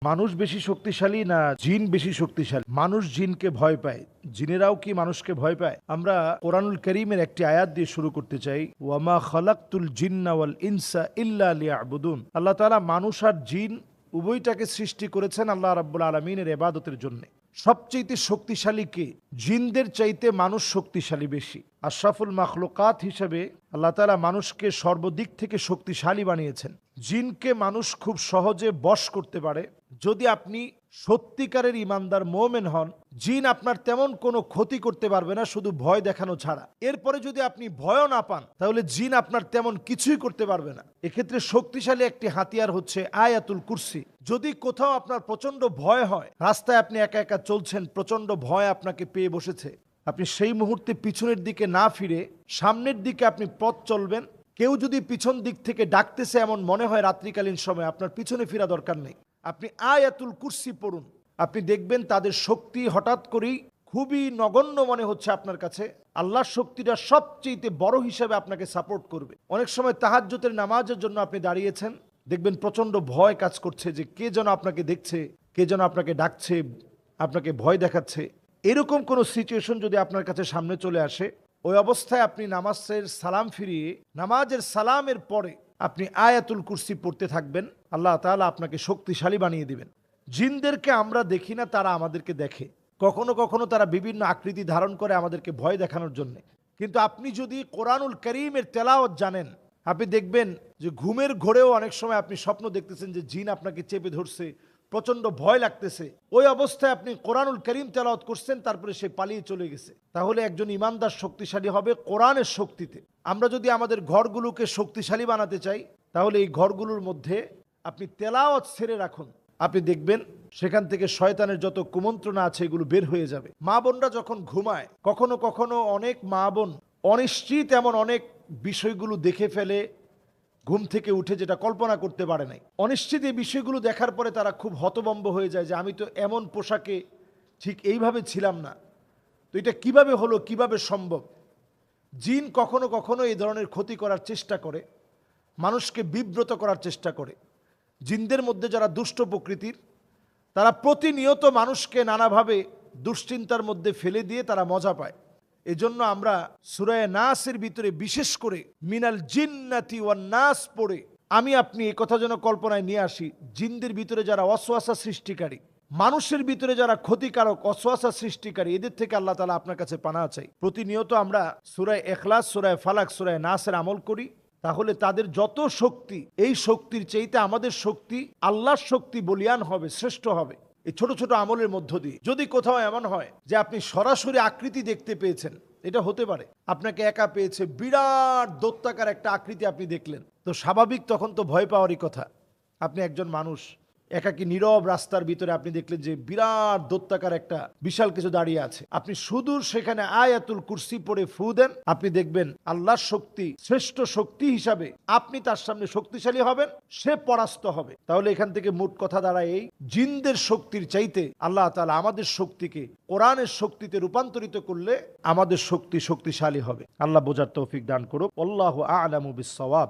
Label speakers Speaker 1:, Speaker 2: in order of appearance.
Speaker 1: মানুষ বেশি শক্তিশালী না জিন বেশি শক্তিশালী? মানুষ জিনকে ভয় পায়, জিনেরাও কি মানুষকে ভয় পায়? আমরা কোরআনুল করিমের একটি আয়াত দিয়ে শুরু করতে চাই। ওয়ামা খালাকতুল জিন্না ওয়াল ইনসা ইল্লা লিয়াবুদুন। আল্লাহ তাআলা মানুষ আর জিন উভয়টাকে সৃষ্টি করেছেন আল্লাহ রাব্বুল আলামিনের ইবাদতের জন্য। সবচেয়ে শক্তিশালী কে? জিনদের চাইতে মানুষ শক্তিশালী বেশি। আশরাফুল মাখলুকাত হিসেবে আল্লাহ তাআলা মানুষকে সর্বদিক থেকে শক্তিশালী বানিয়েছেন। জিনকে মানুষ খুব সহজে বশ করতে পারে। যদি আপনি সত্যিকারের ইমানদার মোমেন হন, জিন আপনার তেমন কোনো ক্ষতি করতে পারবে না, শুধু ভয় দেখানো ছাড়া। এরপরে যদি আপনি ভয়ও না পান, তাহলে জিন আপনার তেমন কিছুই করতে পারবে না। এক্ষেত্রে শক্তিশালী একটি হাতিয়ার হচ্ছে আয়াতুল কুরসি। যদি কোথাও আপনার প্রচন্ড ভয় হয়, রাস্তায় আপনি একা একা চলছেন, প্রচন্ড ভয় আপনাকে পেয়ে বসেছে, আপনি সেই মুহূর্তে পিছনের দিকে না ফিরে সামনের দিকে আপনি পথ চলবেন। কেউ যদি পিছন দিক থেকে ডাকতেছে এমন মনে হয় রাত্রিকালীন সময়, আপনার পিছনে ফেরা দরকার নেই, আপনি আয়াতুল কুরসি পড়ুন। আপনি দেখবেন তাদের শক্তি হঠাৎ করেই খুবই নগণ্য মনে হচ্ছে আপনার কাছে। আল্লাহর শক্তিটা সবচেয়ে বড় হিসেবে আপনাকে সাপোর্ট করবে। অনেক সময় তাহাজ্জুদের নামাজের জন্য আপনি দাঁড়িয়েছেন, দেখবেন প্রচন্ড ভয় কাজ করছে যে কে যেন আপনাকে দেখছে, কে যেন আপনাকে ডাকছে, আপনাকে ভয় দেখাচ্ছে। এরকম কোনো সিচুয়েশন যদি আপনার কাছে সামনে চলে আসে, ওই অবস্থায় আপনি নামাজের সালাম ফিরিয়ে নামাজের সালামের পরে আপনি আয়াতুল কুরসি পড়তে থাকবেন। আল্লাহ তাআলা আপনাকে শক্তিশালী বানিয়ে দিবেন। জিনদেরকে আমরা দেখি না, তারা আমাদেরকে দেখে। কখনো কখনো তারা বিভিন্ন আকৃতি ধারণ করে আমাদেরকে ভয় দেখানোর জন্য। কিন্তু আপনি যদি কোরআনুল করিমের তেলাওয়াত জানেন, আপনি দেখবেন যে ঘুমের ঘোরেও অনেক সময় আপনি স্বপ্ন দেখতেছেন যে জিন আপনাকে চেপে ধরছে, প্রচন্ড ভয় লাগতেছে। ওই অবস্থায় আপনি কোরআনুল করিম তেলাওয়াত করছেন, তারপরে সে পালিয়ে চলে গেছে। তাহলে একজন ইমানদার শক্তিশালী হবে কোরআনের শক্তিতে। আমরা যদি আমাদের ঘরগুলোকে শক্তিশালী বানাতে চাই, তাহলে এই ঘরগুলোর মধ্যে আপনি তেলাওয়াত ছেড়ে রাখুন। আপনি দেখবেন সেখান থেকে শয়তানের যত কুমন্ত্রণা আছে এগুলো বের হয়ে যাবে। মা বোনরা যখন ঘুমায়, কখনো কখনো অনেক মা বোন অনিশ্চিত এমন অনেক বিষয়গুলো দেখে ফেলে ঘুম থেকে উঠে, যেটা কল্পনা করতে পারে নাই। অনিশ্চিত এই বিষয়গুলো দেখার পরে তারা খুব হতভম্ব হয়ে যায় যে আমি তো এমন পোশাকে ঠিক এইভাবে ছিলাম না, তো এটা কিভাবে হলো, কিভাবে সম্ভব। জিন কখনো কখনো এই ধরনের ক্ষতি করার চেষ্টা করে, মানুষকে বিব্রত করার চেষ্টা করে। জিনদের মধ্যে যারা দুষ্ট প্রকৃতির, তারা প্রতিনিয়ত মানুষকে নানাভাবে দুশ্চিন্তার মধ্যে ফেলে দিয়ে তারা মজা পায়। এজন্য আমরা সূরা নাসের ভিতরে বিশেষ করে মিনাল জিন্নাতি ওয়ান নাস পড়ে আমি আপনি এই কথা যেন কল্পনায় নিয়ে আসি, জিনদের ভিতরে যারা ওয়াসওয়াসা সৃষ্টিকারী, মানুষের ভিতরে যারা ক্ষতিকারক ওয়াসওয়াসা সৃষ্টিকারী, এদের থেকে আল্লাহ তাআলা আপনার কাছে পানাহ চাই। প্রতিনিয়ত আমরা সূরা ইখলাস, সূরা ফালাক, সূরা নাসের আমল করি, তাহলে তাদের যত শক্তি, এই শক্তির চাইতে আমাদের শক্তি, আল্লাহর শক্তি বলিয়ান হবে, শ্রেষ্ঠ হবে এই ছোট ছোট আমলের মধ্য দিয়ে। যদি কোথাও এমন হয় যে আপনি সরাসরি আকৃতি দেখতে পেয়েছেন, এটা হতে পারে আপনাকে একা পেয়েছে, বিরাট দৈত্যাকার একটা আকৃতি আপনি দেখলেন, তো স্বাভাবিক তখন তো ভয় পাওয়ারই কথা। আপনি একজন মানুষ একাকী নীরব রাস্তার ভিতরে আপনি দেখলেন যে বিরাট দৈত্যাকার একটা বিশাল কিছু দাঁড়িয়ে আছে, আপনি সুদূর সেখানে আয়াতুল কুরসি পড়ে ফু দেন, আপনি দেখবেন আল্লাহর শক্তি শ্রেষ্ঠ শক্তি হিসাবে আপনি তার সামনে শক্তিশালী হবেন, সে পরাস্ত হবে। তাহলে এখান থেকে মোট কথা দাঁড়ায় এই, জিনদের শক্তির চাইতে আল্লাহ তাআলা আমাদের শক্তিকে কোরআনের শক্তিতে রূপান্তরিত করলে আমাদের শক্তি শক্তিশালী হবে। আল্লাহ বোঝার তৌফিক দান করুক। আল্লাহু আ'লামু বিস-সাওয়াব।